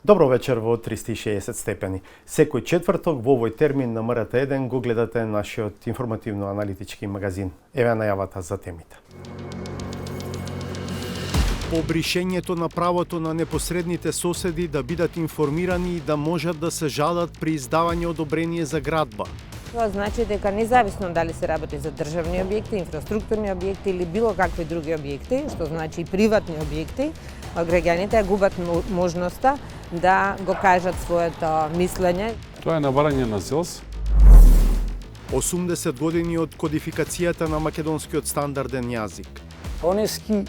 Добро вечер во 360 степени. Секој четврток во овој термин на МРТ1 го гледате нашиот информативно-аналитички магазин. Еве најавата за темите. Обришењето на правото на непосредните соседи да бидат информирани и да можат да се жалат при издавање одобрение за градба. Тоа значи дека независно дали се работи за државни објекти, инфраструктурни објекти или било какви други објекти, што значи и приватни објекти, граѓаните губат можноста да го кажат своето мислење. Тоа е наварање на ЗЕЛС. 80 години од кодификацијата на македонскиот стандарден јазик. Конески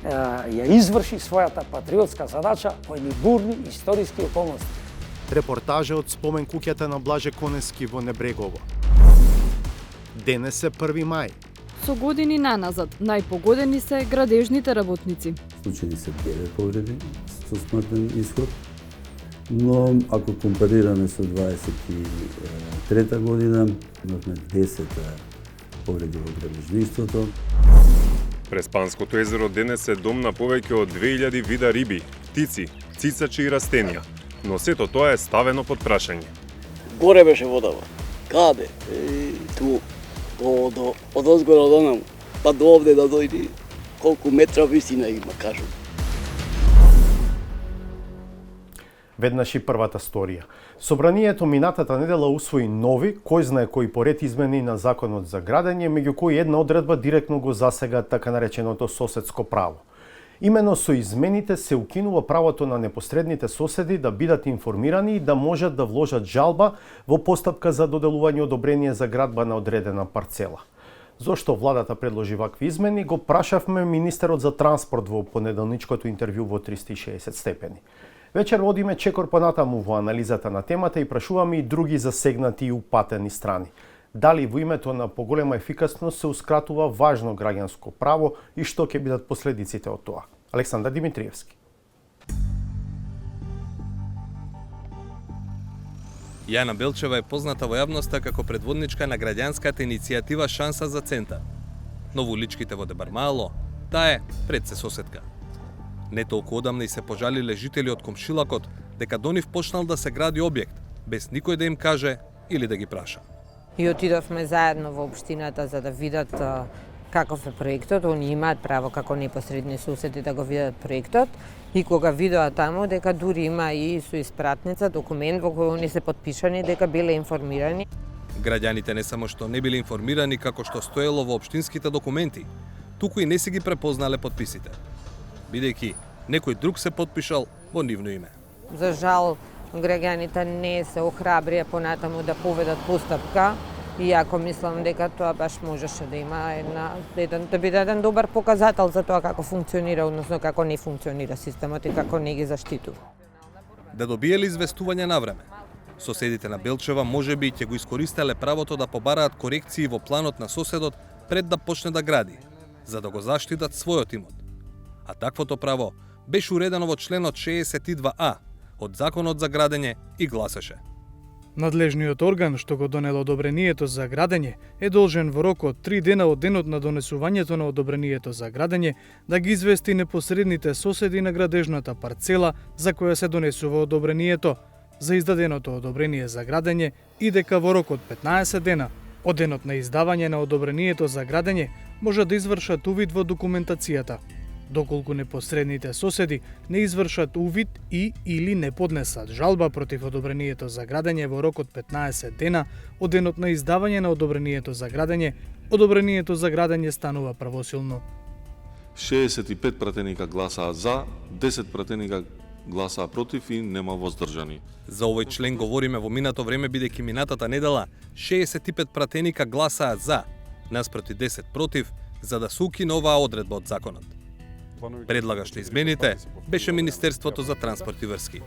ја изврши својата патриотска задача во едни бурни историски околности. Репортажа од спомен куќата на Блаже Конески во Небрегово. Денес е 1 мај. Со години наназад, најпогодени се градежните работници. Случаи се 9 повреди со смртен исход, но ако компарираме со 23 година, имавме 10 повреди во градежништвото. Преспанското езеро денес е дом на повеќе од 2000 вида риби, птици, цицачи и растенија, но сето тоа е ставено под прашање. Горе беше водава. Каде? Ту, од озгора до наму, па до овде да дојди, колку метра висина има, кажу. Веднаш и првата сторија. Собранието минатата недела усвои нови, кој знае кои поред измени на законот за градење, меѓу кои една одредба директно го засега така нареченото соседско право. Имено со измените се укинува правото на непосредните соседи да бидат информирани и да можат да вложат жалба во постапка за доделување одобрение за градба на одредена парцела. Зошто владата предложи вакви измени, го прашавме министерот за транспорт во понеделничкото интервју во 360 степени. Вечер водиме чекор понатаму во анализата на темата и прашуваме и други засегнати и упатени страни. Дали во името на поголема ефикасност се ускратува важно граѓанско право и што ќе бидат последиците од тоа? Александар Димитриевски. Јана Белчева е позната во јавноста како предводничка на граѓанската иницијатива Шанса за центар. Но во уличките во Дебармало, таа е пред се соседка. Не толку одамна и се пожалиле жители од комшилакот дека до нив почнал да се гради објект, без никој да им каже или да ги праша. И отидовме заедно во општината за да видат каков е проектот. Они имаат право како непосредни соседи да го видат проектот. И кога видоа таму дека дури има и со испратница, документ во кој они се подпишани дека биле информирани. Граѓаните не само што не биле информирани како што стоело во општинските документи, туку и не си ги препознале подписите, бидејќи некој друг се подпишал во нивно име. За жал, граѓаните не се охрабрија понатаму да поведат постапка, иако мислам дека тоа баш можеше да има да биде еден добар показател за тоа како функционира, односно како не функционира системот и како не ги заштитува. Да добиеле известување на време. Соседите на Белчева можеби ќе го искористеле правото да побараат корекции во планот на соседот пред да почне да гради, за да го заштитат својот имот. А таквото право беше уредено во членот 62А од Законот за градење и гласеше: Надлежниот орган што го донел одобрението за градење е должен во рок од 3 дена од денот на донесувањето на одобрението за градење да ги извести непосредните соседи на градежната парцела за која се донесува одобрението за издаденото одобрение за градење и дека во рок од 15 дена од денот на издавање на одобрението за градење може да извршат увид во документацијата, доколку непосредните соседи не извршат увид и или не поднесат жалба против одобрението за градење во рок од 15 дена од денот на издавање на одобрението за градење, одобрението за градење станува правосилно. 65 пратеника гласаа за, 10 пратеника гласаа против и нема воздржани. За овој член говориме во минато време, бидејќи минатата недела 65 пратеника гласаа за, наспроти 10 против, за да се укине оваа одредба од законот. Предлагаш на измените беше Министерството за транспорт и врски.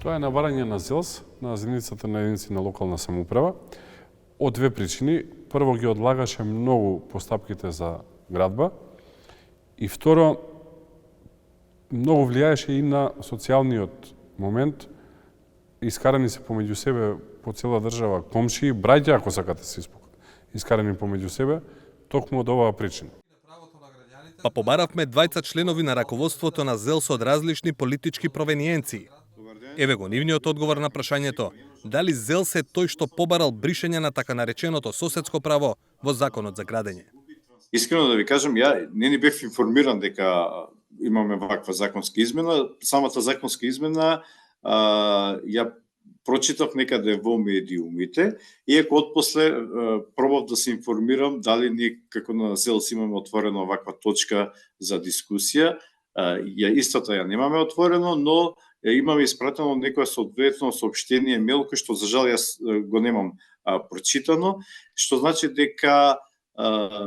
Тоа е наварање на ЗЕЛС, на заедницата на единици на локална самоуправа, од две причини. Прво, ги одлагаше многу постапките за градба и второ, многу влијаеше и на социјалниот момент. Искарани се помеѓу себе по цела држава комши, браќа, ако сакате се искарани помеѓу себе, токму од оваа причина. Па побаравме двајца членови на раководството на ЗЕЛС од различни политички провениенции. Еве го нивниот одговор на прашањето дали ЗЕЛС е тој што побарал бришење на така нареченото соседско право во Законот за градење. Искрено да ви кажам, ја не бев информиран дека имаме ваква законска измена. Самата законска измена ја прочитав некаде во медиумите, иако отпосле пробав да се информирам дали ние како на ЗЕЛС имаме отворено ваква точка за дискусија. Ја истата ја немаме отворено, но имаме испратено некое соодветно соопштение мейл кој што за жал јас го немам прочитано, што значи дека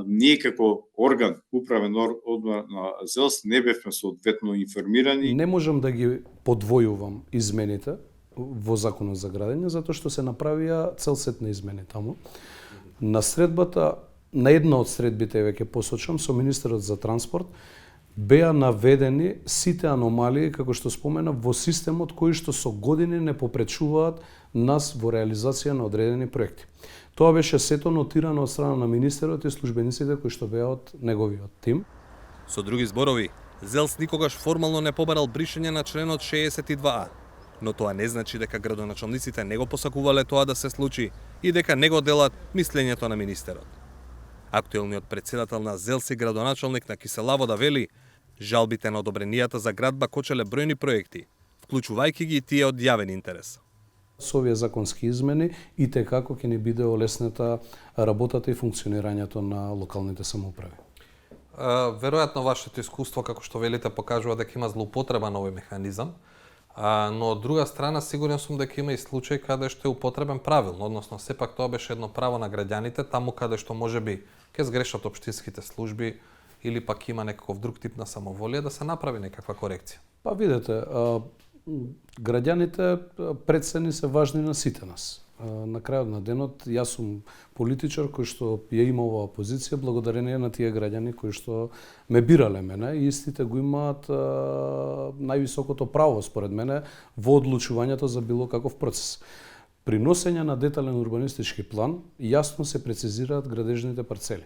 ние како орган, управен одбор на ЗЕЛС не бевме соодветно информирани. Не можам да ги подвојувам измените во Законот за градење, затоа што се направија цел сет на измени таму. На средбата, на една од средбите, веќе посочам, со министерот за транспорт, беа наведени сите аномалии, како што спомена, во системот кои што со години не попречуваат нас во реализација на одредени проекти. Тоа беше сето нотирано од страна на министерот и службениците кои што беа од неговиот тим. Со други зборови, ЗЕЛС никогаш формално не побарал бришење на членот 62А, но тоа не значи дека градоначалниците не го посакувале тоа да се случи и дека не го делат мислењето на министерот. Актуелниот председател на ЗЕЛС и градоначалник на Киселавода вели, жалбите на одобренијата за градба кочеле бројни проекти, вклучувајќи ги и тие од јавен интерес. Со овие законски измени и како ќе ни биде олеснета работата и функционирањето на локалните самоуправи. Веројатно вашето искуство, како што велите, покажува дека има злоупотреба на овој механизам, но од друга страна сигурен сум дека има и случаи каде што е употребен правилно, односно сепак тоа беше едно право на граѓаните, таму каде што можеби ќе сгрешат општинските служби или пак има некаков друг тип на самоволија да се направи некаква корекција. Па видете, граѓаните пред се ни се важни на сите нас. На крајот на денот, јас сум политичар кој што ја има оваа позиција благодарение на тие граѓани кои што ме бирале мене и истите го имаат највисокото право според мене во одлучувањето за било каков процес. При носење на детален урбанистички план јасно се прецизираат градежните парцели.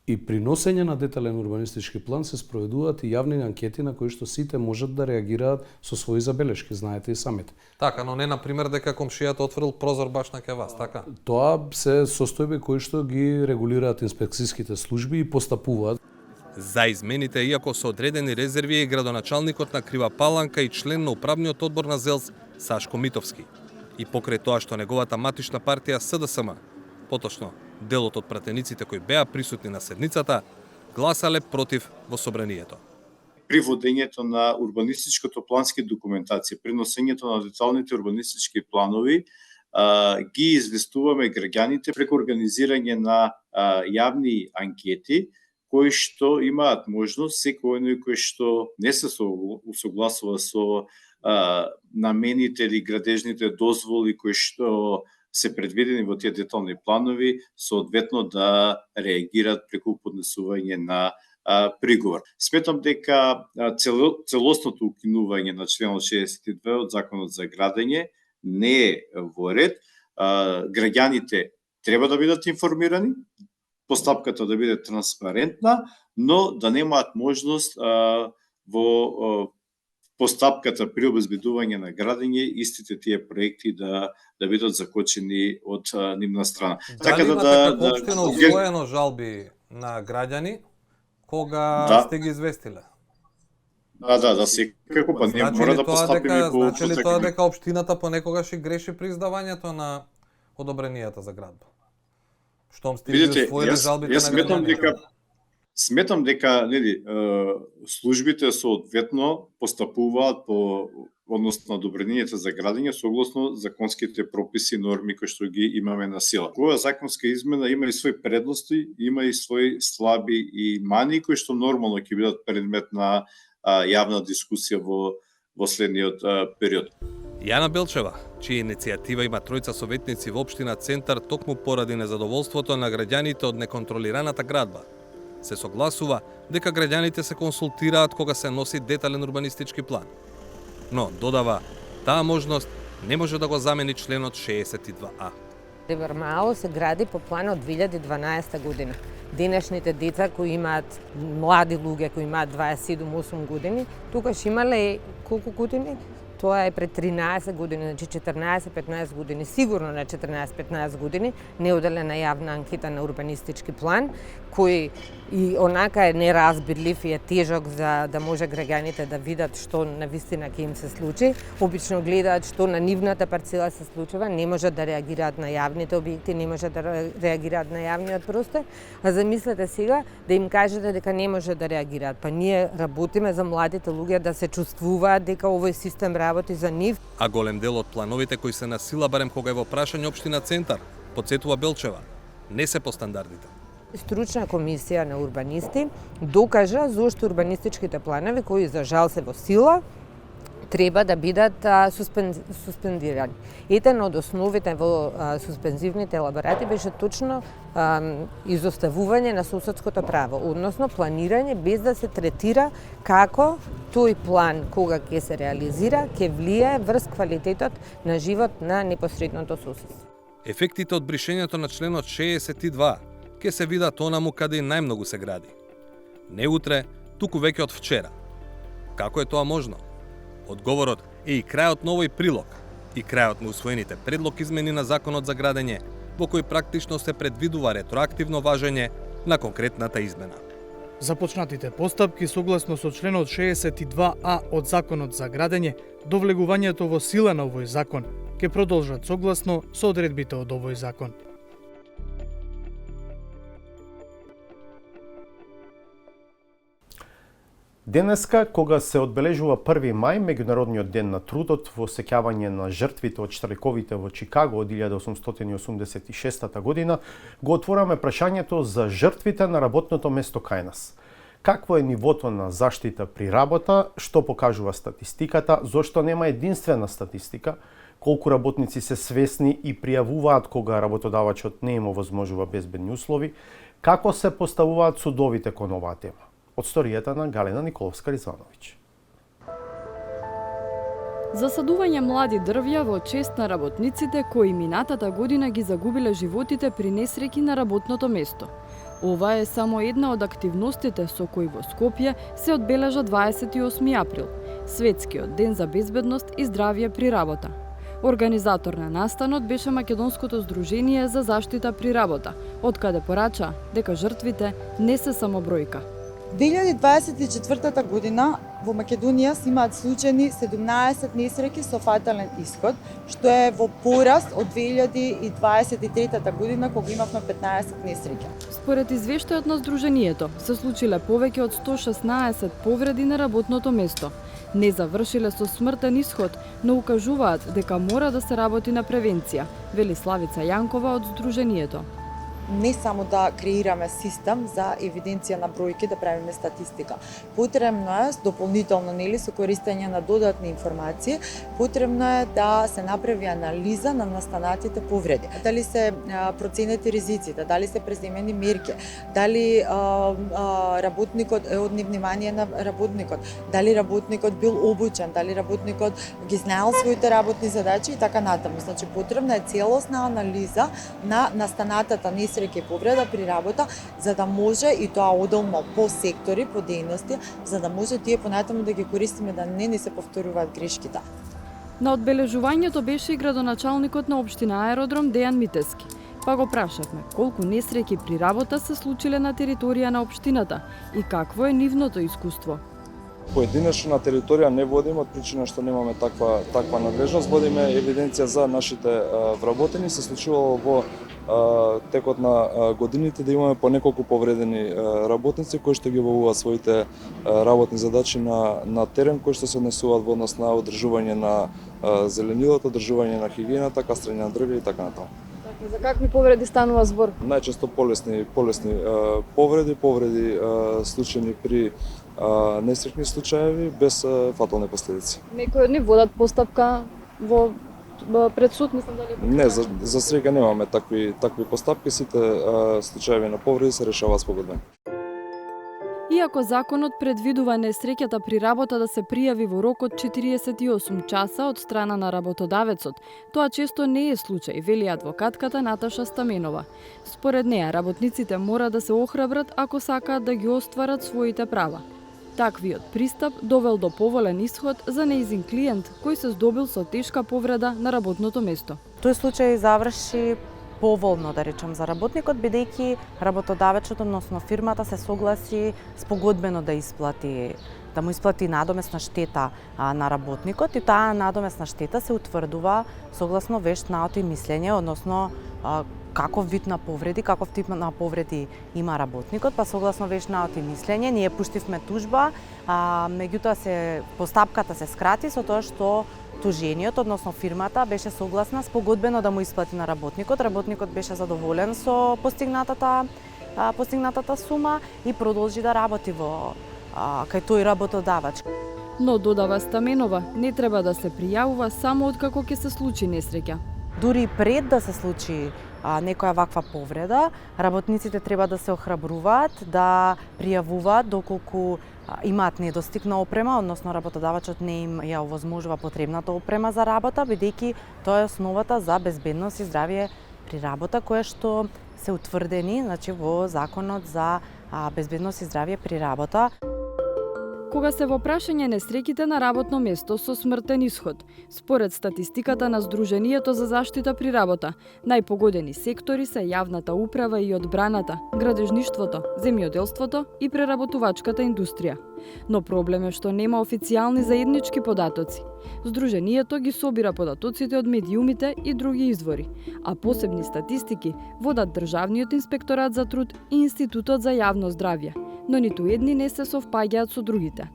И при носење на детален урбанистички план се спроведуваат и јавни анкети на кои што сите можат да реагираат со своји забелешки, знаете и самите. Така, но не на пример дека комшијата отворил прозор баш на ке вас, така? Тоа се состојби кои што ги регулираат инспекцијските служби и постапуваат. За измените, иако со одредени резерви, е градоначалникот на Крива Паланка и член на управниот одбор на ЗЕЛС Сашко Митовски. И покрај тоа што неговата матична партија СДСМ, поточно делот од пратениците кои беа присутни на седницата, гласале против во собранието. При водењето на урбанистичкото плански документација, при носењето на деталните урбанистички планови, ги известуваме граѓаните преку организирање на јавни анкети, кои што имаат можност, секој оној кој што не се усогласува со намените или градежните дозволи кои што се предвидени во тие детални планови, соодветно да реагираат преку поднесување на приговор. Сметам дека целосното укинување на членот 62 од Законот за градење не е во ред. Граѓаните треба да бидат информирани, постапката да биде транспарентна, но да немаат можност во постапката при обезбедување на градење истите тие проекти да бидат закочени од нивна страна. Така да како општина усвоено жалби на граѓани кога сте ги известиле? Да, секако, па не мора да постапиме по... Значи ли тоа дека општината понекогаш и греши при издавањето на одобренијата за градба? Штом сте ги усвоиле жалбите на граѓаните? Сметам дека службите соодветно постапуваат по односно на одобренијата за градење согласно законските прописи и норми кои што ги имаме на сила. Која законска измена има и свои предности, има и свои слаби и мани кои што нормално ќе бидат предмет на јавна дискусија во следниот период. Јана Белчева, чија иницијатива има тројца советници во општина Центар токму поради незадоволството на граѓаните од неконтролираната градба, се согласува дека граѓаните се консултираат кога се носи детален урбанистички план. Но, додава, таа можност не може да го замени членот 62А. Ривармао се гради по план од 2012 година. Денешните деца кои имаат млади луѓе кои имаат 27-8 години, тука имале колку години? тоа е пред 13 години, значи 14-15 години, сигурно на 14-15 години, неоделена јавна анкета на урбанистички план, кој и онака е неразбирлив и е тежок за да може граѓаните да видат што навистина ќе им се случи. Обично гледаат што на нивната парцела се случува, не можат да реагираат на јавните објекти, не можат да реагираат на јавниот простор, а замислете сега да им кажете дека не може да реагираат. Па ние работиме за младите луѓе да се чувствуваат дека овој систем работи за нив. А голем дел од плановите кои се на сила, барем кога е во прашање општина Центар, потсетува Белчева, не се по стандардите. Стручна комисија на урбанисти докажа зошто урбанистичките планови, кои за жал се во сила, треба да бидат суспендирани. Еден од основите во суспензивните елаборати беше точно изоставување на соседското право, односно планирање без да се третира како тој план кога ќе се реализира, ќе влијае врз квалитетот на живот на непосредното соседство. Ефектите од бришењето на членот 62 ќе се видат онаму каде најмногу се гради. Не утре, туку веќе од вчера. Како е тоа можно? Одговорот е и крајот на овој прилог, и крајот на усвоените предлог измени на Законот за градење, во кој практично се предвидува ретроактивно важење на конкретната измена. Започнатите постапки согласно со членот 62А од Законот за градење до влегувањето во сила на овој закон ќе продолжат согласно со одредбите од овој закон. Денеска, кога се одбележува 1 мај, меѓународниот ден на трудот во сеќавање на жртвите од штрajковите во Чикаго од 1886 година, го отвораме прашањето за жртвите на работното место кај нас. Какво е нивото на заштита при работа, што покажува статистиката, зошто нема единствена статистика, колку работници се свесни и пријавуваат кога работодавачот не им овозможува безбедни услови, како се поставуваат судовите кон оваа тема. Од сторијата на Галена Николовска-Ризвановиќ. Засадување млади дрвја во чест на работниците кои минатата година ги загубиле животите при несреќи на работното место. Ова е само една од активностите со кои во Скопје се одбележа 28 април, Светскиот ден за безбедност и здравје при работа. Организатор на настанот беше Македонското здружение за заштита при работа, од каде порача дека жртвите не се само бројка. 2024 година во Македонија се имаат случајни 17 несреќи со фатален исход, што е во пораст од 2023 година кога имавме 15 несреќи. Според извештајот на здружението, се случиле повеќе од 116 повреди на работното место. Не завршиле со смртен исход, но укажуваат дека мора да се работи на превенција, вели Славица Јанкова од здружението. Не само да креираме систем за евиденција на бројки, да правиме статистика. Потребно е дополнително со користење на додатни информации, потребно е да се направи анализа на настанатите повреди. Дали се проценети ризиците, дали се преземени мерки, дали работникот е од внимание на работникот, дали работникот бил обучен, дали работникот ги знаел своите работни задачи и така натаму. Значи потребна е целосна анализа на настанатата несреќи и повреда при работа, за да може и тоа одделно по сектори, по дејности, за да може тие понатаму да ги користиме, да не се повторуваат грешките. На одбележувањето беше и градоначалникот на општина Аеродром Дејан Митески. Па го прашавме колку несреќи при работа се случиле на територија на општината и какво е нивното искуство. Поединечно на територија не водиме од причина што немаме таква надлежност, водиме евиденција за нашите вработени. Се случувало во текот на годините да имаме по неколку повредени работници кои што ги обавуваат своите работни задачи на терен, кои што се однесуваат во однос на одржување на зеленилото, одржување на хигиената, кастрење на дрвја и така натаму. За какви повреди станува збор? Најчесто полесни повреди случајни при несреќни случаеви без фатални последици. Некои од нив водат постапка во пред суд, мислам дали? Не, за среќа немаме такви постапки, сите случаеви на повреди се решаваат спогодбено. Иако законот предвидува несреќата при работа да се пријави во рок од 48 часа од страна на работодавецот, тоа често не е случај, вели адвокатката Наташа Стаменова. Според неа, работниците мора да се охрабрат ако сакаат да ги остварат своите права. Таквиот пристап довел до поволен исход за нејзин клиент кој се здобил со тешка повреда на работното место. Тој случај заврши поволно, да речем, за работникот, бидејќи работодавачот, односно фирмата, се согласи спогодбено да му исплати надомесна штета на работникот, и таа надомесна штета се утврдува согласно вешт наот и мислење, односно каков вид на повреди, каков тип на повреди има работникот, па согласно вешт наот и мислење ние пуштивме тужба, меѓутоа постапката се скрати со тоа што тужениот, односно фирмата, беше согласна спогодбено да му исплати на работникот. Работникот беше задоволен со постигнатата сума и продолжи да работи кај тој работодавач. Но додава Стаменова, не треба да се пријавува само откако ќе се случи несреќа. Дури пред да се случи некоја ваква повреда, работниците треба да се охрабруваат, да пријавуваат доколку имаат недостиг на опрема, односно работодавачот не им ја овозможува потребната опрема за работа, бидејќи тоа е основата за безбедност и здравје при работа, кое што се утврдени, во Законот за безбедност и здравје при работа. Кога се во прашање несреќите на работно место со смртен исход, според статистиката на Сдруженијето за заштита при работа, најпогодени сектори се јавната управа и одбраната, градежништвото, земјоделството и преработувачката индустрија. Но проблем е што нема официјални заеднички податоци. Сдруженијето ги собира податоците од медиумите и други извори, а посебни статистики водат Државниот инспекторат за труд и Институтот за јавно здравје, но ниту едни не се совпаѓаат со другите.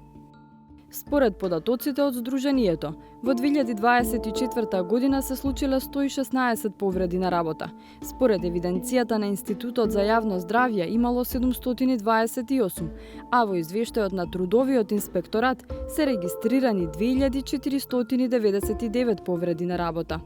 Според податоците од Сдруженијето, во 2024 година се случиле 116 повреди на работа. Според евиденцијата на Институтот за јавно здравје имало 728, а во извештајот на Трудовиот инспекторат се регистрирани 2499 повреди на работа.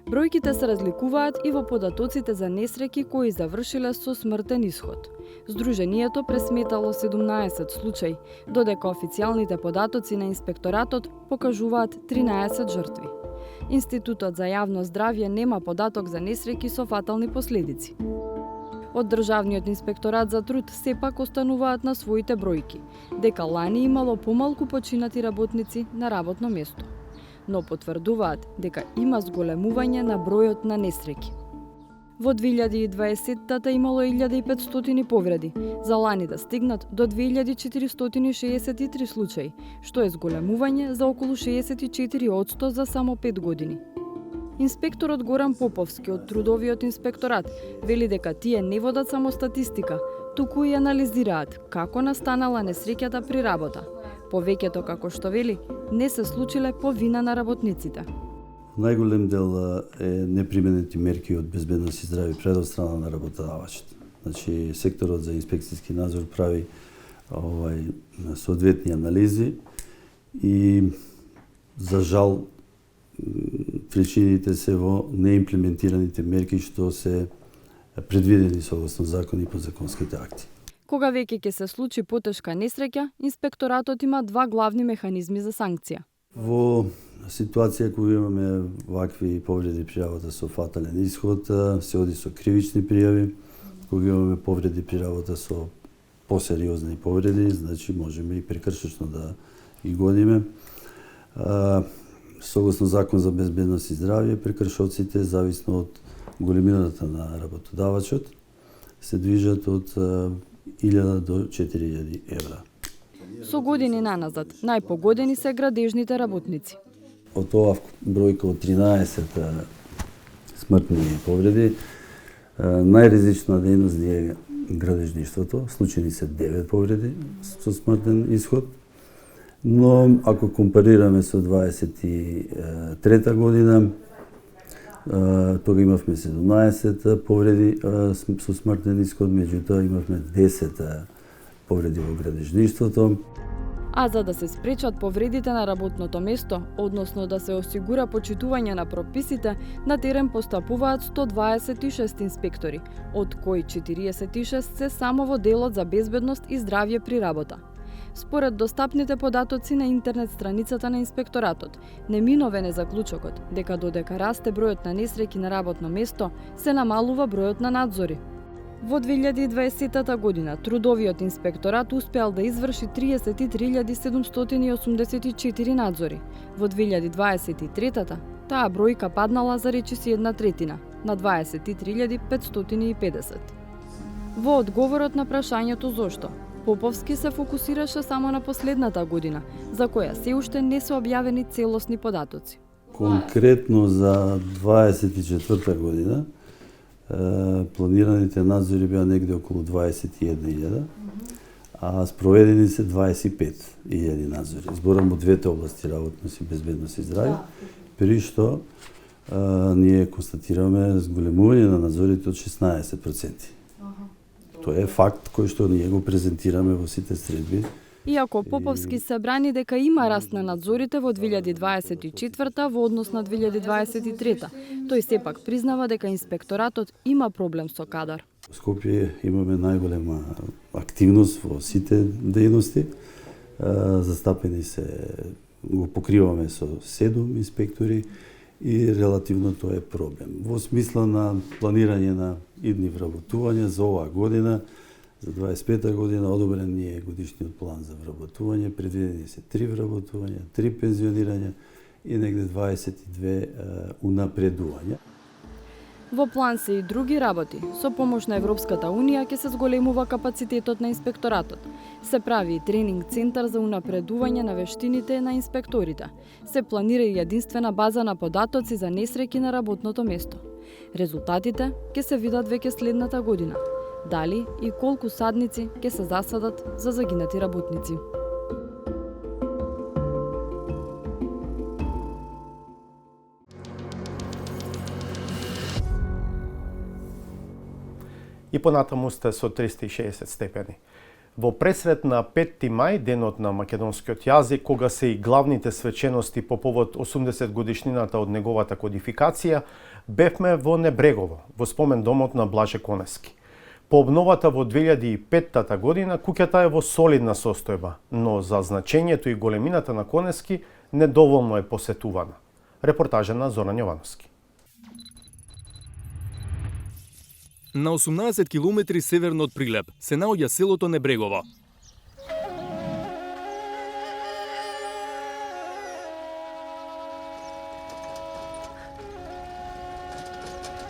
Бројките се разликуваат и во податоците за несреќи кои завршиле со смртен исход. Сдруженијето пресметало 17 случаи, додека официјалните податоци на инспекторатот покажуваат 13 жртви. Институтот за јавно здравје нема податок за несреќи со фатални последици. Од Државниот инспекторат за труд сепак остануваат на своите бројки, дека лани имало помалку починати работници на работно место, но потврдуваат дека има зголемување на бројот на несреќи. Во 2020-та имало 1500 повреди, за лани да стигнат до 2463 случаи, што е зголемување за околу 64% за само 5 години. Инспекторот Горан Поповски од Трудовиот инспекторат вели дека тие не водат само статистика, туку и анализираат како настанала несреќата при работа. Повеќето, како што вели, не се случиле по вина на работниците. Најголем дел е неприменети мерки од безбедност и здравје пред од страна на работодавачите. Значи, секторот за инспекцијски надзор прави соодветни анализи и за жал причините се во неимплементираните мерки што се предвидени согласно закон и подзаконските акти. Кога веќе ќе се случи потешка несреќа, инспекторатот има два главни механизми за санкција. Во ситуација кога имаме вакви повреди при работа со фатален исход, се оди со кривични пријави. Кога имаме повреди при работа со посериозни повреди, значи можеме и прекршечно да ги гониме. Согласно Закон за безбедност и здравје, прекршоците, зависно од големината на работодавачот, се движат од 1000 до 4000 евра. Со години наназад, најпогодени се градежните работници. Од оваа бројка од 13 смртни повреди, најризична дејност е градежништвото. Случени се 9 повреди со смртен исход. Но ако компарираме со 23 година, тога имавме 17 повреди со смртен исход, меѓутоа имавме 10 повреди во градежништвото. А за да се спречат повредите на работното место, односно да се осигура почитување на прописите, на терен постапуваат 126 инспектори, од кои 46 се само во делот за безбедност и здравје при работа. Според достапните податоци на интернет страницата на инспекторатот, неминовен е заклучокот дека додека расте бројот на несреќи на работно место, се намалува бројот на надзори. Во 2020 година трудовиот инспекторат успеал да изврши 33.784 надзори. Во 2023 таа бројка паднала за речиси 1/3 на 23.550. Во одговорот на прашањето зошто, Поповски се фокусираше само на последната година, за која се уште не се објавени целосни податоци. Конкретно за 24 година планираните надзори беа негде околу 21.000, а спроведени се 25.000 надзори. Зборам во двете области, работност и безбедност и здравје, при што ние констатираме зголемување на надзорите од 16%. Тоа е факт кој што ние го презентираме во сите средби. Иако Поповски се брани дека има раст на надзорите во 2024 во однос на 2023, тој сепак признава дека инспекторатот има проблем со кадар. Во Скопје имаме најголема активност во сите дејности. Застапени се, го покриваме со 7 инспектори и релативно тоа е проблем. Во смисла на планирање на идни вработувања за оваа година, за 25-та година одобрен ни е годишниот план за вработување, предвидени се 3 вработувања, 3 пензионирања и негде 22 унапредувања. Во план се и други работи. Со помош на Европската Унија ќе се зголемува капацитетот на инспекторатот. Се прави и тренинг центар за унапредување на вештините на инспекторите. Се планира и единствена база на податоци за несреќи на работното место. Резултатите ќе се видат веќе следната година. Дали и колку садници ќе се засадат за загинати работници. И понатаму сте со 360 степени. Во пресрет на 5 мај, денот на македонскиот јазик, кога се и главните свечености по повод 80 годишнината од неговата кодификација, бевме во Небрегово, во спомен домот на Блаже Конески. По обновата во 2005 година, куќата е во солидна состојба, но за значењето и големината на Конески недоволно е посетувана. Репортажа на Зоран Јовановски. На 18 километри северно од Прилеп се наоѓа селото Небрегово.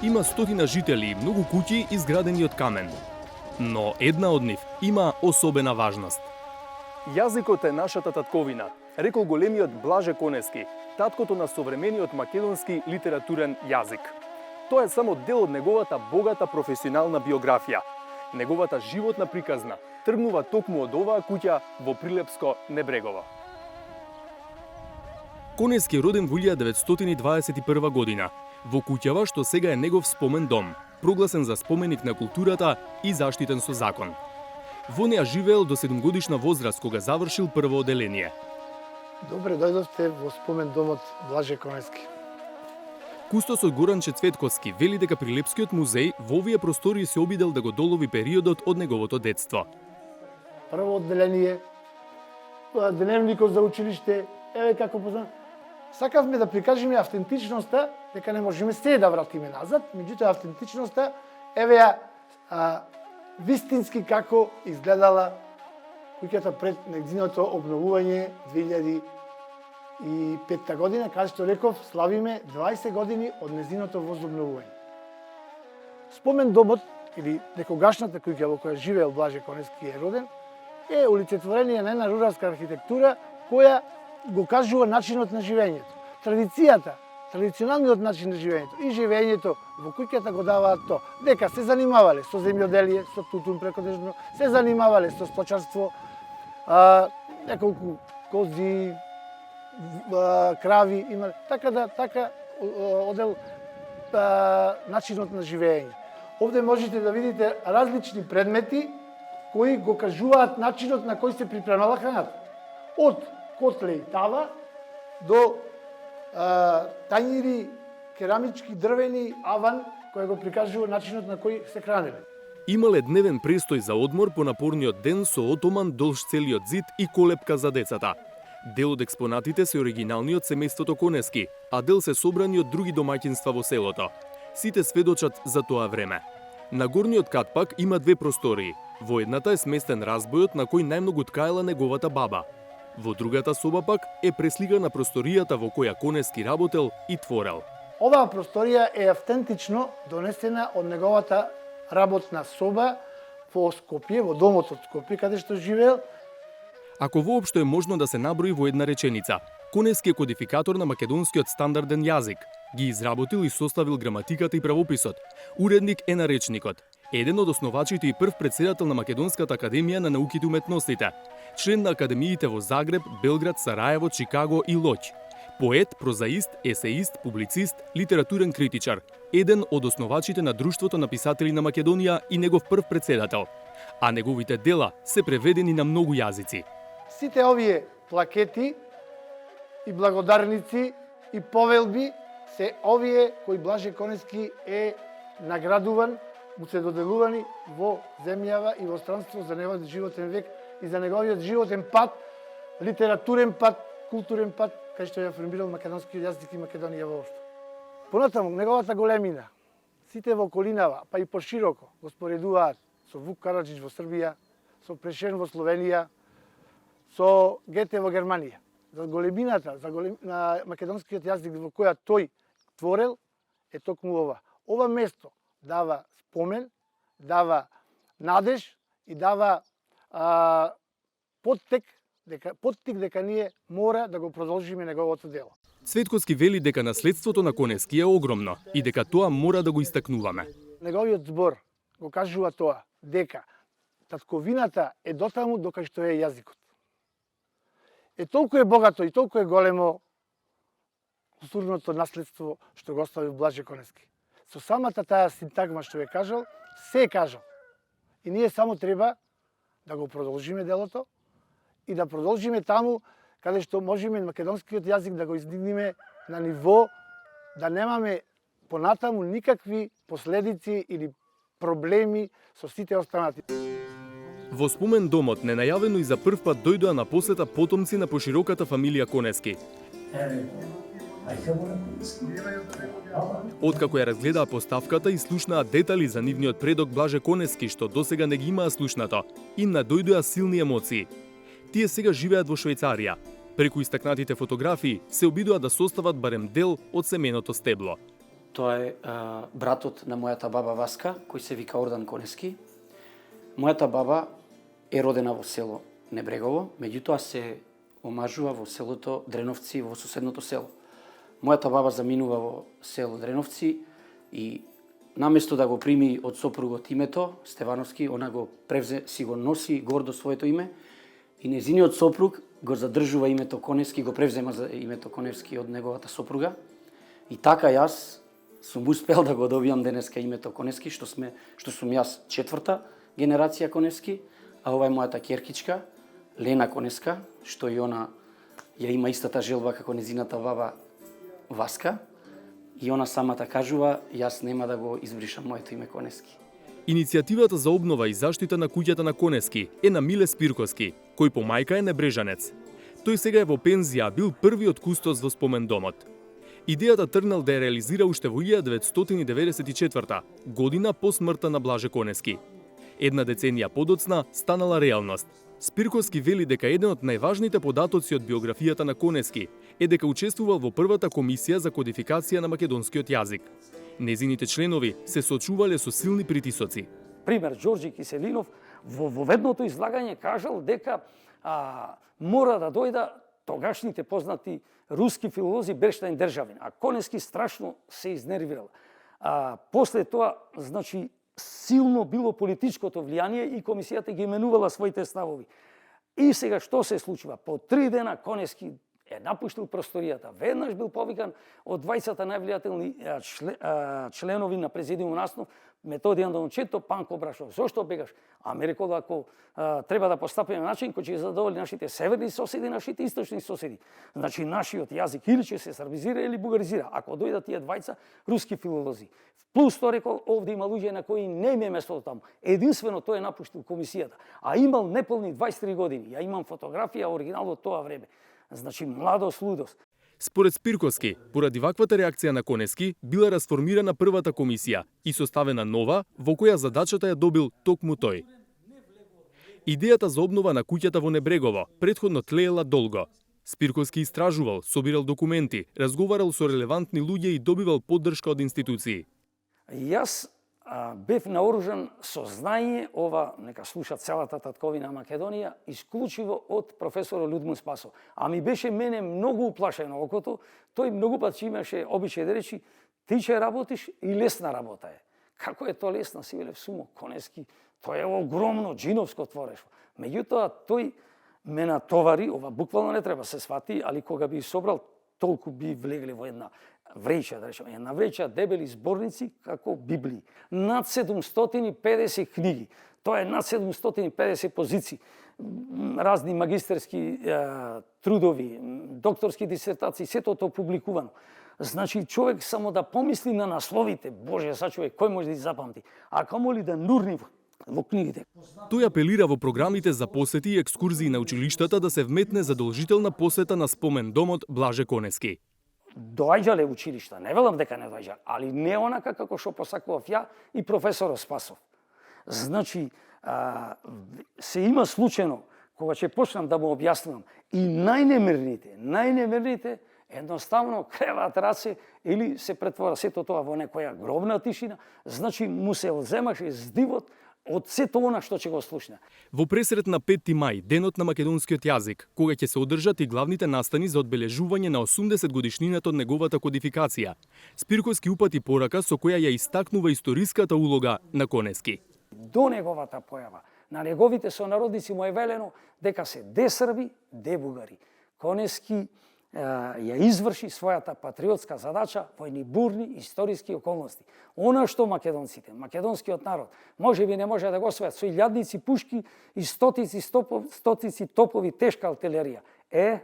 Има стотина жители и многу куќи изградени од камен. Но една од нив има особена важност. Јазикот е нашата татковина, рекол големиот Блаже Конески, таткото на современиот македонски литературен јазик. Тоа е само дел од неговата богата професионална биографија. Неговата животна приказна тргнува токму од оваа куќа во Прилепско Небрегово. Конески е роден во 1921 година, во куќава што сега е негов спомен дом, прогласен за споменик на културата и заштитен со закон. Во неа живеел до 7-годишна возраст кога завршил прво оделение. Добре дојдовте во спомен домот Блаже Конески. Кустосот Горанче Цветковски вели дека Прилепскиот музеј во овие простори се обидел да го долови периодот од неговото детство. Прво одделение, дневникот за училиште, еве како познат. Сакавме да прикажеме автентичноста, дека не можеме се да вратиме назад, меѓутоа автентичноста, еве ја вистински како изгледала куќата пред нејзиното обновување 2005 година, каде што реков, славиме 20 години од нејзиното возобновување. Спомен домот, или некогашната куќа во која живеел Блаже Конески е роден, е олицетворение на една руралска архитектура која го кажува начинот на живењето. Традицијата, традиционалниот начин на живењето и живењето во куќата го даваат тоа, дека се занимавале со земјоделие, со тутун прекодежно, се занимавале со сточарство, неколку кози, крави имале, така одел начинот на живење. Овде можете да видите различни предмети кои го кажуваат начинот на кој се припремала храната. Од котле и тава до тањири, керамички, дрвени, аван, кој го прикажува начинот на кој се хранеле. Имале дневен престој за одмор по напорниот ден со отоман долж целиот зид и колепка за децата. Дел од експонатите се оригинални од семејството Конески, а дел се собрани од други домаќинства во селото. Сите сведочат за тоа време. На горниот кат пак има две простории. Во едната е сместен разбојот на кој најмногу ткаела неговата баба. Во другата соба пак е пресликана просторијата во која Конески работел и творел. Оваа просторија е автентично донесена од неговата работна соба во Скопје, во домот од Скопје, каде што живеел. Ако воопшто е можно да се наброи во една реченица, Конески е кодификатор на македонскиот стандарден јазик. Ги изработил и составил граматиката и правописот. Уредник е на речникот. Еден од основачите и прв претседател на Македонската академија на науките и уметностите. Член на академиите во Загреб, Белград, Сараево, Чикаго и Лоќ. Поет, прозаист, есеист, публицист, литературен критичар. Еден од основачите на Друштвото на писатели на Македонија и негов прв претседател. А неговите дела се преведени на многу јазици. Сите овие плакети и благодарници и повелби се овие кои Блаже Конески е наградуван, му се доделувани во земјава и во странство за неговиот животен век и за неговиот животен пат, литературен пат, културен пат, кај што ја формирал македонскиот јазик и Македонија воопшто. Понатаму, неговата големина, сите во околинава, па и пошироко, го споредуваат со Вук Караджич во Србија, со Прешен во Словенија, со Гете во Германија. За големината на македонскиот јазик во која тој творел е токму ова. Ова место дава спомен, дава надеж и дава поттик дека ние мора да го продолжиме неговото дело. Цветковски вели дека наследството на Конески е огромно и дека тоа мора да го истакнуваме. Неговиот збор го кажува тоа, дека татковината е дотаму докај што е јазикот. Е толку е богато и толку е големо културното наследство што го остави Блаже Конески. Со самата таа синтагма што ја кажал, се е кажал. И ние само треба да го продолжиме делото и да продолжиме таму каде што можеме македонскиот јазик да го издигнеме на ниво да немаме понатаму никакви последици или проблеми со сите останати. Во спомен домот ненајавено и за прв пат дојдоа на посета потомци на пошироката фамилија Конески. Откако ја разгледаа поставката и слушнаа детали за нивниот предок Блаже Конески, што досега не ги имаа слушнато, им надојдоа силни емоции. Тие сега живеат во Швајцарија. Преку истакнатите фотографии се обидоа да состават барем дел од семеното стебло. Тоа е братот на мојата баба Васка, кој се вика Ордан Конески. Мојата баба е родена во село Небрегово, меѓутоа се омажува во селото Дреновци, во соседното село. Мојата баба заминува во село Дреновци и наместо да го прими од сопругот името Стевановски, она го превзе, си го носи гордо своето име и незиниот сопруг го задржува името Конески, го превзема за името Коневски од неговата сопруга. И така јас сум успел да го добијам денеска името Конески, што сум јас четврта генерација Конески, а ова е мојата ќеркичка Лена Конеска, што и она ја има истата желба како незината баба Васка, и она самата кажува, јас нема да го избришам моето име Конески. Иницијативата за обнова и заштита на куќата на Конески е на Миле Спирковски, кој по мајка е небрежанец. Тој сега е во пензија, а бил првиот кустос во спомен домот. Идејата тргнал да ја реализира уште во 1994 година по смртта на Блаже Конески. Една деценија подоцна станала реалност. Спирковски вели дека еден од најважните податоци од биографијата на Конески е дека учествувал во првата комисија за кодификација на македонскиот јазик. Незините членови се соочувале со силни притисоци. Пример, Ѓорѓи Киселинов во ведното излагање кажал дека мора да дојда тогашните познати руски филолози Берштайн Државин, а Конески страшно се изнервирал. После тоа, значи, силно било политичкото влијание и комисијата ги именувала своите ставови. И сега што се случува? По 3 дена Конески е напуштил просторијата. Веднаш бил повикан од 20 највлијателни членови на президиум наснов, Методи Андончето, Панко Брашов. Зошто бегаш? Ами рекол, ако треба да постапиме на начин кој ќе задоволи нашите северни соседи, нашите источни соседи. Значи, нашиот јазик или ќе се србизира или бугаризира. Ако дојдат тие двајца руски филолози. Плюс тоа рекол, овде има луѓе на кои не им е местото таму. Единствено тој е напуштил комисијата. А имал неполни 23 години. Ја имам фотографија, оригинал од тоа време. Значи, младост, лудост. Според Спирковски, поради ваквата реакција на Конески, била расформирана првата комисија и составена нова, во која задачата ја добил токму тој. Идејата за обнова на куќата во Небрегово претходно тлеела долго. Спирковски истражувал, собирал документи, разговарал со релевантни луѓе и добивал поддршка од институции. Јас бев наоружен со знаење, ова нека слуша целата татковина Македонија, исклучиво од професор Людмил Спасов. А ми беше мене многу уплашено окото, тој многу пат имаше обичај да речи, ти ќе работиш и лесна работа е. Како е тоа лесна, си велев сумо, Конески, тоа е огромно, джиновско творештво. Меѓутоа, тој ме натовари, ова буквално не треба се свати, али кога би собрал, толку би влегли во една вреќа, да речеме, една вреќа дебели зборници како Библии. Над 750 книги. Тоа е над 750 позиции. Разни магистерски трудови, докторски дисертации, сето тоа публикувано. Значи, човек само да помисли на насловите, Боже, сачуве, кој може да ги запамти, а камоли да нурни во книгите. Тој апелира во програмите за посети и екскурзии на училиштата да се вметне задолжителна посета на спомен домот Блаже Конески. Доаѓале училишта, не велам дека не доаѓа, али не онака како што посакував ја и професор Спасов. Значи, се има случајно, кога ќе почнам да му објаснувам, и најнемирните, едноставно креваат раце или се претвора сето тоа во некоја гробна тишина, значи му се одземаше здивот од сето она што ќе го слушне. Во пресрет на 5 мај, денот на македонскиот јазик, кога ќе се одржат и главните настани за одбележување на 80 годишнината од неговата кодификација, Спирковски упати порака со која ја истакнува историската улога на Конески. До неговата појава, на неговите сонародници му е велено дека се де срби, де бугари. Конески ја изврши својата патриотска задача во едни бурни историски околности. Она што македонците, македонскиот народ, може би не може да го освојат со илјадници пушки и стотици топови тешка артилерија.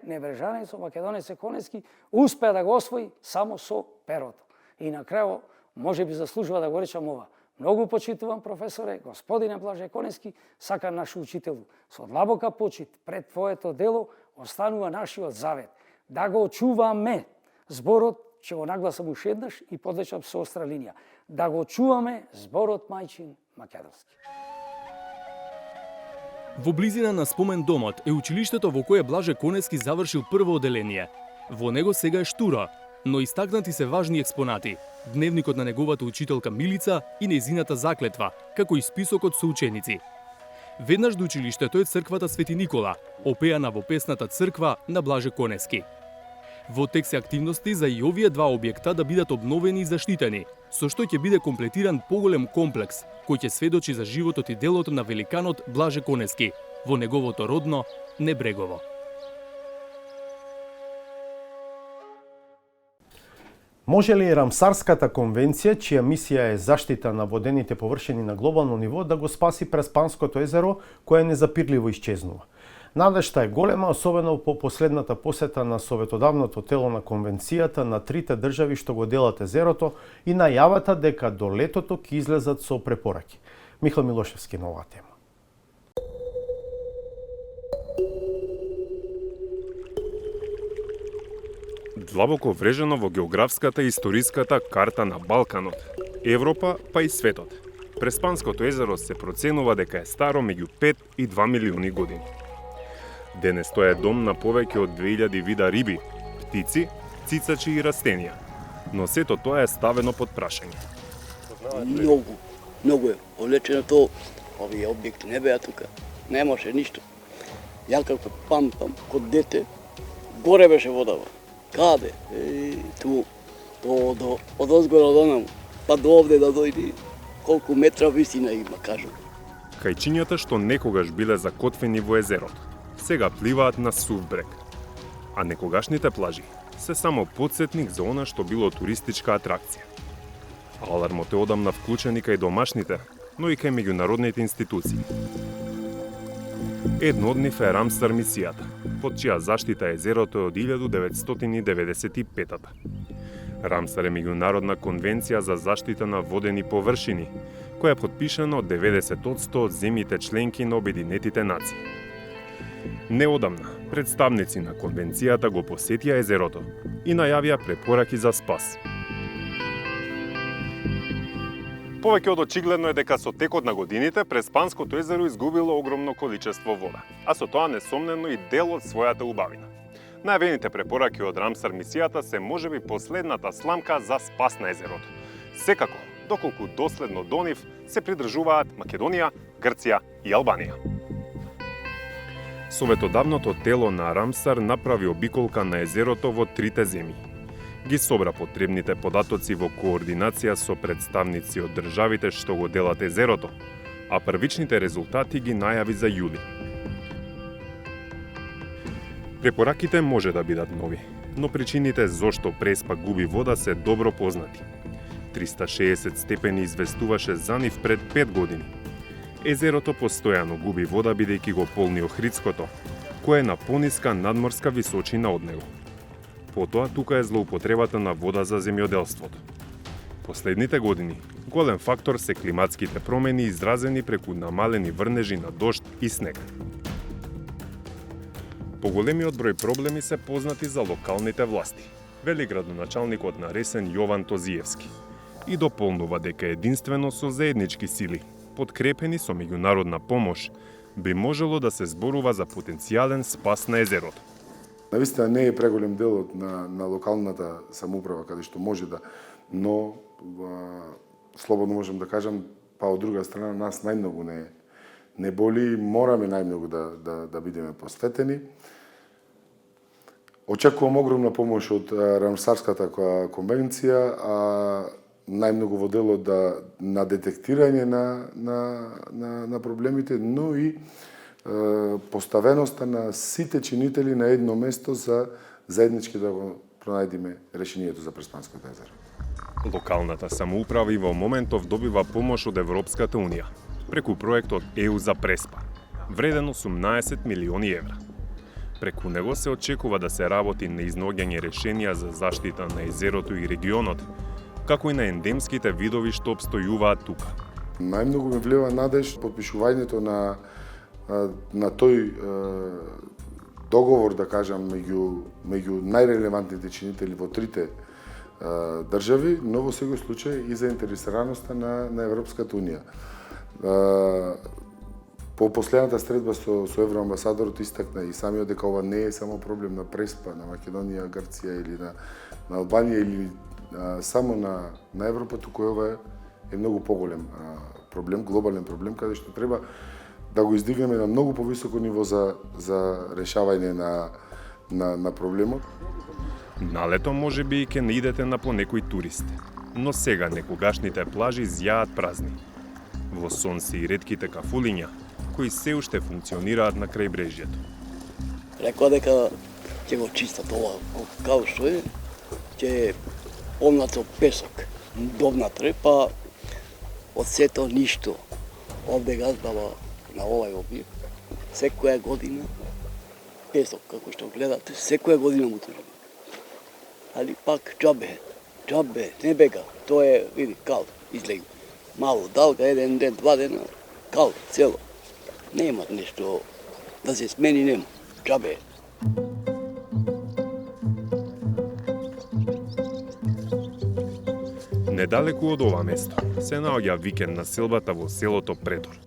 Небрежанецот македонец Конески успеа да го освои само со перото. И на крајо, може би заслужува да го речам ова. Многу почитувам, професоре, господине Блаже Конески, сакам наш учителу. Со длабока почит пред твоето дело останува нашиот завет. Да го чуваме. Зборот, ќе го нагласам уште еднаш и подлечам со остра линија. Да го чуваме зборот мајчин македонски. Во близина на спомен домот е училиштето во кое Блаже Конески завршил прво оделение. Во него сега е штуро, но истакнати се важни експонати. Дневникот на неговата учителка Милица и нејзината заклетва, како и списокот со ученици. Веднаш до училиштето е црквата Свети Никола, опеана во песната црква на Блаже Конески. Во тек се активности за и овие два објекта да бидат обновени и заштитени, со што ќе биде комплетиран поголем комплекс, кој ќе сведочи за животот и делото на великанот Блаже Конески во неговото родно Небрегово. Може ли Рамсарската конвенција, чија мисија е заштита на водените површини на глобално ниво, да го спаси Преспанското езеро, кое незапирливо исчезнува? Надежта е голема, особено по последната посета на советодавното тело на конвенцијата на трите држави што го делат езерото и најавата дека до летото ќе излезат со препораки. Михаил Милошевски на оваа тема. Длабоко врежено во географската и историската карта на Балканот, Европа па и светот. Преспанското езеро се проценува дека е старо меѓу 5 и 2 милиони години. Денес тоа е дом на повеќе од 2000 вида риби, птици, цицачи и растенија. Но сето тоа е ставено под прашање. Многу е. Олечено овие објекти не беа тука. Немаше ништо. Ја како памтам, код дете, горе беше водава. Каде? Од озгора до наму, па до овде да дојди, колку метра висина има, кажу. Кајчињата што некогаш биле закотвени во езерото, сега пливаат на сув брег. А некогашните плажи се само потсетник за она што било туристичка атракција. Алармот е одамна вклучен и кај домашните, но и кај меѓународните институции. Едно од нив е Рамсар мисијата, под чија заштита езерото е од 1995-та. Рамсар е меѓународна конвенција за заштита на водени површини, која е потпишана од 90% од земјите членки на Обединетите нации. Неодамна, представници на конвенцијата го посетија езерото и најавија препораки за спас. Повеќе од очигледно е дека со текот на годините Преспанското езеро изгубило огромно количество вода, а со тоа несомнено и дел од својата убавина. Најавените препораки од Рамсар мисијата се можеби последната сламка за спас на езерото. Секако, доколку доследно до нив се придржуваат Македонија, Грција и Албанија. Советодавното тело на Рамсар направи обиколка на езерото во трите земји. Ги собра потребните податоци во координација со представници од државите што го делат езерото, а првичните резултати ги најави за јули. Препораките може да бидат нови, но причините зошто Преспа губи вода се добро познати. 360 степени известуваше за нив пред 5 години. Езерото постојано губи вода бидејќи го полни Охридското, кое е на пониска надморска височина од него. Потоа тука е злоупотребата на вода за земјоделството. Последните години голем фактор се климатските промени изразени преку намалени врнежи на дожд и снег. Поголемиот број проблеми се познати за локалните власти, вели градоначалникот на Ресен Јован Тозиевски, и дополнува дека единствено со заеднички сили, подкрепени со меѓународна помош, би можело да се зборува за потенцијален спас на езерото. Навистина не е преголем делот на локалната самоуправа, каде што може да, но слободно можам да кажам, па од друга страна нас најмногу не боли, мораме најмногу да бидеме посветени. Очекувам огромна помош од Рамсарската конвенција, а најмногу во делот на детектирање на проблемите, но и поставеноста на сите чинители на едно место за заеднички да го пронајдеме решението за Преспанското езеро. Локалната самоуправа и во моментов добива помош од Европската Унија преку проектот ЕУ за Преспа, вреден 18 милиони евра. Преку него се очекува да се работи на изнаоѓање решенија за заштита на езерото и регионот, како и на ендемските видови што обстојуваат тука. Најмногу ме влева надеж подпишувањето на тој договор, да кажам, меѓу најрелевантните чинители во трите држави, но во секој случај и заинтересираноста на Европската Унија. По последната средба со евроамбасадорот истакна и самиот дека ова не е само проблем на Преспа, на Македонија, Грција или на Албанија или само на Европа, туку ова е многу поголем проблем, глобален проблем, каде што треба да го издигнеме на многу повисоко ниво за решавање на проблемот. Налето може би и ке не идете на понекој турист, но сега некогашните плажи зјаат празни. Во сон се и ретките кафулиња, кои се уште функционираат на крајбрежјето. Рекоа дека ќе го чистат ова, како што е, ќе полнат со песок, довнатре, па од сето ништо. Овде газдава на овај објект, секоја година песок, како што гледате, секоја година му требува. Али пак џабе, не бега, тоа е, види, кал, излеги. Мало далга, еден ден, 2 дена, кал, цело. Нема нешто да се смени, нема, џабе. Недалеку од ова место се наоѓа викенд на селбата во селото Предор.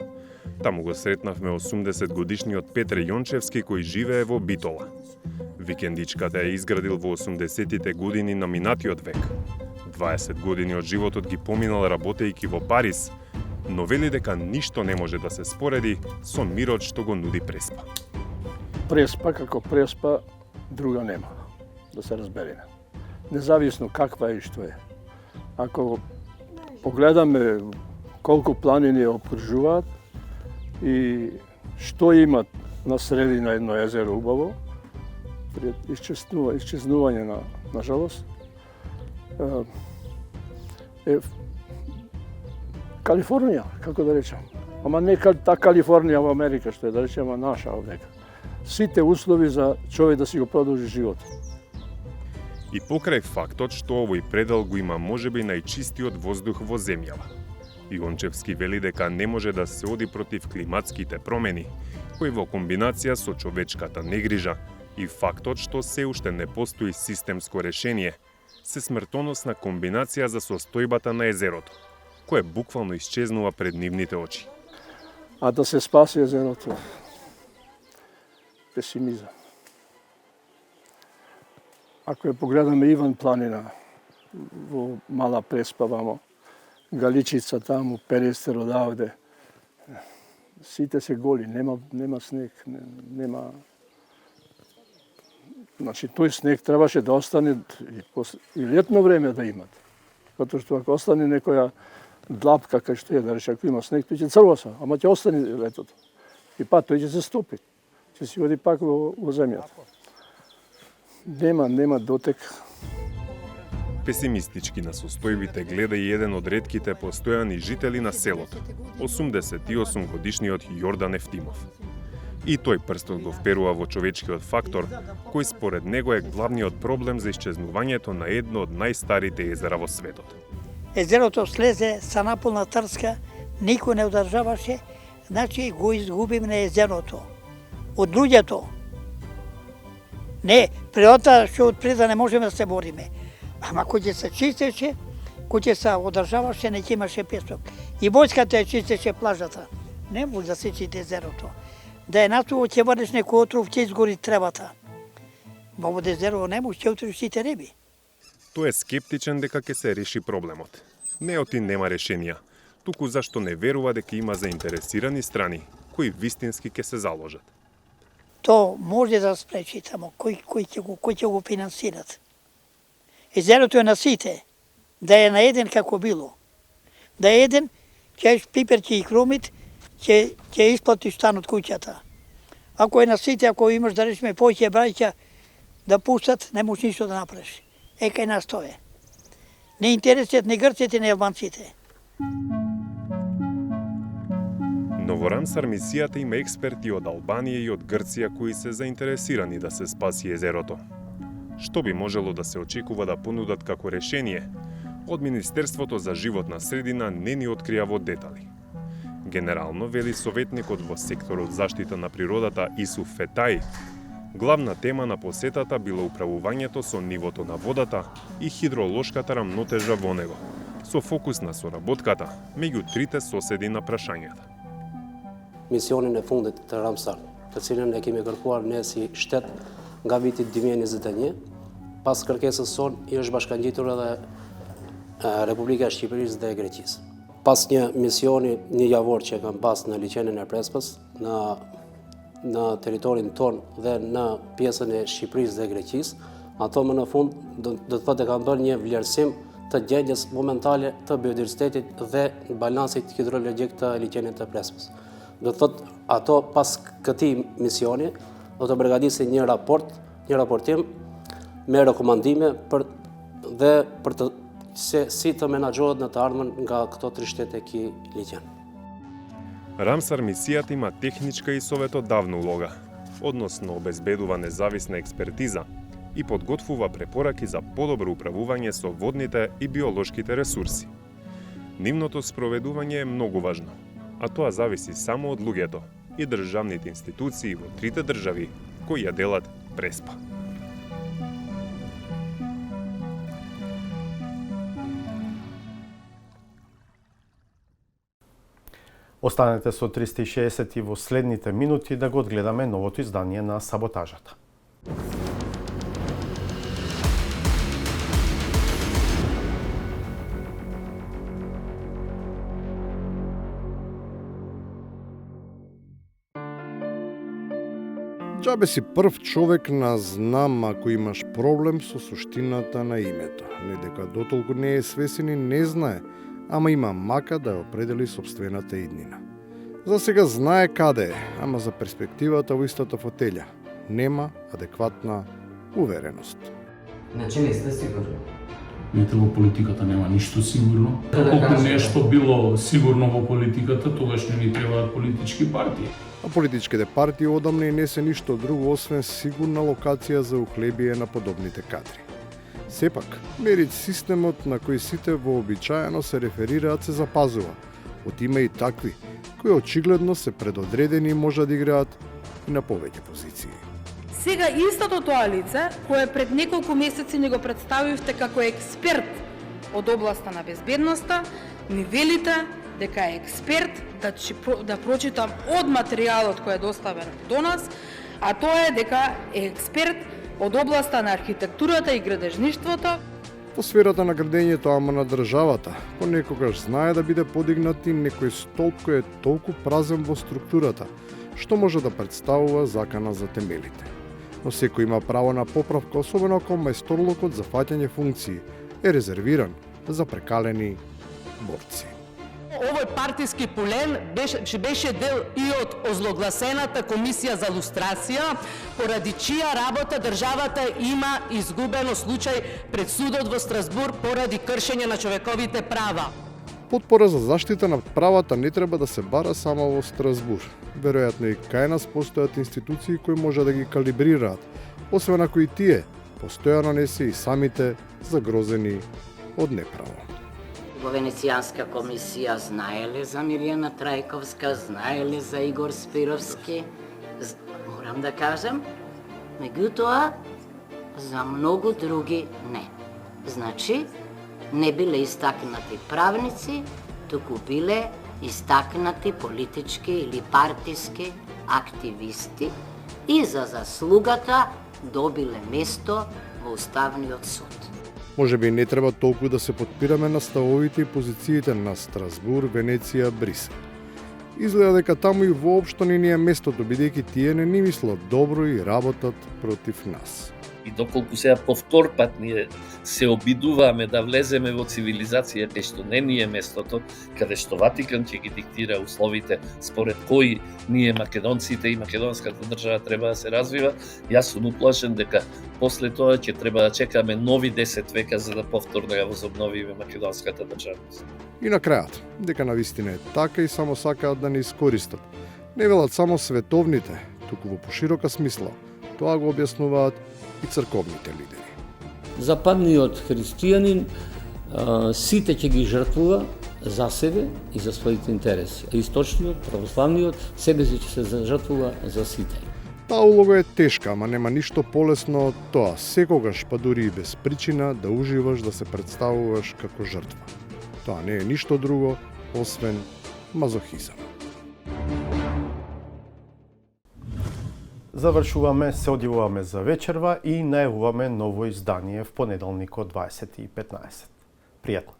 Таму го сретнавме 80-годишниот Петре Јончевски кој живее во Битола. Викендичката е изградил во 80-тите години на минатиот век. 20 години од животот ги поминал работејќи во Париз, но вели дека ништо не може да се спореди со мирот што го нуди Преспа. Преспа како Преспа друга нема, да се разбереме. Независно каква е и што е. Ако погледаме колку планини окружуваат и што имат на средина едно езеро убаво, пред исчезнување на жалост, е Калифорнија, како да речем. Ама не та Калифорнија во Америка, што е, да речем, наша овдека. Сите услови за човек да си го продолжи живот. И покрај фактот што овој предел го има можеби најчистиот воздух во земјава. Иончевски вели дека не може да се оди против климатските промени, кои во комбинација со човечката негрижа и фактот што се уште не постои системско решение, се смртоносна комбинација за состојбата на езерото, кое буквално исчезнува пред нивните очи. А да се спаси езерото, песимизам. Ако ја погледаме Иван планина, во Мала Преспа, вамо, Галичица таму, Перестер одавде, сите се голи, нема снег, нема... Значи, тој снег требаше да остане и летно време да имат. Затоа што ако остане некоја длапка, кај што да рече, ако има снег, тој ќе црвоса, ама ќе остане летото. И па тој ќе се стопи, ќе си оди пак во земјата. Нема дотек. Песимистички на состојбите гледа и еден од ретките постојани жители на селото, 88 годишниот Јордан Ефтимов. И тој прстот го вперува во човечкиот фактор, кој според него е главниот проблем за исчезнувањето на едно од најстарите езера во светот. Езерото слезе са наполна трска, никој не одржаваше, значи го изгубим на езерото. Од луѓето. Не, природата што од природа не можеме да се бориме. Ама кој ќе се чистеше, кој ќе се одржаваше, не ќе имаше песок. И војската ја чистеше плажата. Не може да се чисти езерото. Да е натово ќе вадиш некој отров, ќе изгори требата. Во езеро не може, ќе утриш сите риби. Тој е скептичен дека ќе се реши проблемот. Неоти нема решенија, туку зашто не верува дека има заинтересирани страни, кои вистински ќе се заложат. То може да спречи тамо, кој ќе го финансират. Езерото е на сите, да е на еден како било. Да е еден, ќе пипер ќе и кромит, ќе исплатиш стан од куќата. Ако е на сите, ако имаш да речеме поќе браќа да пуштат, не можеш ништо да направиш. Кај нас тоа е. Не интересат ни грците, ни албанците. Но во Рамсар мисијата има експерти од Албанија и од Грција кои се заинтересирани да се спаси езерото. Што би можело да се очекува да понудат како решение, од Министерството за животна средина не ни открија во детали. Генерално, вели советникот во секторот заштита на природата Исуф Фетај, главна тема на посетата било управувањето со нивото на водата и хидролошката рамнотежа во него, со фокус на соработката меѓу трите соседи на прашањата. Мисионin e fundit të Ramsar, të cilën e kemi kërkuar ne si shtet nga viti 2021, pas kërkesës son i është bashkangjitur edhe Republika e Shqipërisë dhe e Greqisë. Pas një misioni një javor që kam pas në liçenin e Prespës, në territorin ton dhe në pjesën e Shqipërisë dhe Greqisë, ato më në fund do të thotë kanë bërë një vlerësim të gjendjes momentale të biodiversitetit dhe balansit hidrologjik të liçenit të Prespës. Do të thotë ato pas këtij misioni do të përgatisin një raportim me rekomandime për të si të menaxhohet në të ardhmen nga këto tri shtete ки liçen. Рамсар мисијата има техничка и советодавна улога, односно обезбедува независна експертиза и подготвува препораки за подобро управување со водните и биолошките ресурси. Нивното спроведување е многу важно, а тоа зависи само од луѓето и државните институции во трите држави кои ја делат Преспа. Останете со 360 и во следните минути да го одгледаме новото издание на Саботажата. Џабе си прв човек на знам ако имаш проблем со суштината на името. Не дека дотолку не е свесен и не знае, ама има мака да ја определи сопствената иднина. За сега знае каде е, ама за перспективата во истата фотелја нема адекватна увереност. Значи не сте сигурни? Видите, во политиката нема ништо сигурно. Колку нешто било сигурно во политиката, тогаш не ни требаат политички партии. А политичките партии одамна и не се ништо друго освен сигурна локација за ухлебие на подобните кадри. Сепак, мерит системот на кој сите вообичаено се реферираат се запазува, Од има и такви, кои очигледно се предодредени и може да играат и на повеќе позиции. Сега истото тоа лице, кое пред неколку месеци ни го представивте како експерт од областа на безбедноста, ни велите дека е експерт, да прочитам од материјалот кој е доставен до нас, а тоа е дека е експерт од областа на архитектурата и градежништвото. Во сферата на градењето, ама на државата, понекогаш знае да биде подигнати некој столб кој е толку празен во структурата, што може да представува закана за темелите. Но секој има право на поправка, особено ако мајсторлокот за фаќање функции е резервиран за прекалени борци. Овој партиски полен беше дел и од озлогласената комисија за лустрација, поради чија работа државата има изгубено случај пред судот во Страсбур поради кршење на човековите права. Потпора за заштита на правата не треба да се бара само во Страсбур. Веројатно и кај нас постојат институции кои може да ги калибрираат, освен ако и тие постојано не се и самите загрозени од неправо. Во Венецијанска комисија знаеле за Милена Трајковска, знаеле за Игор Спировски, морам да кажам, меѓутоа за многу други не. Значи, не биле истакнати правници, туку биле истакнати политички или партиски активисти и за заслугата добиле место во Уставниот суд. Може би не треба толку да се подпираме на ставовите и позициите на Страсбур, Венеција, Брисел. Изгледа дека таму и воопшто не ни е местото, бидејќи тие не ни мислат добро и работат против нас. И доколку сега повтор пат ние се обидуваме да влеземе во цивилизација, кај што не ни е местото, каде што Ватикан ќе ги диктира условите според кои ние македонците и македонската држава треба да се развива, јас сум уплашен дека после тоа ќе треба да чекаме нови 10 века за да повторно ја возобновиме македонската државност. И на крајот, дека навистина е така и само сакаат да не искористат. Не велат само световните, туку во поширока смисла. Тоа го објаснуваат и црковните лидери. Западниот христијанин сите ќе ги жртвува за себе и за своите интереси. А источниот, православниот, себе си ќе се жртвува за сите. Таа улога е тешка, ама нема ништо полесно од тоа, секогаш, па дури и без причина, да уживаш да се представуваш како жртва. Тоа не е ништо друго, освен мазохизам. Завршуваме, се одјавуваме за вечерва и најавуваме ново издание в понеделникот 20:15. Пријатно!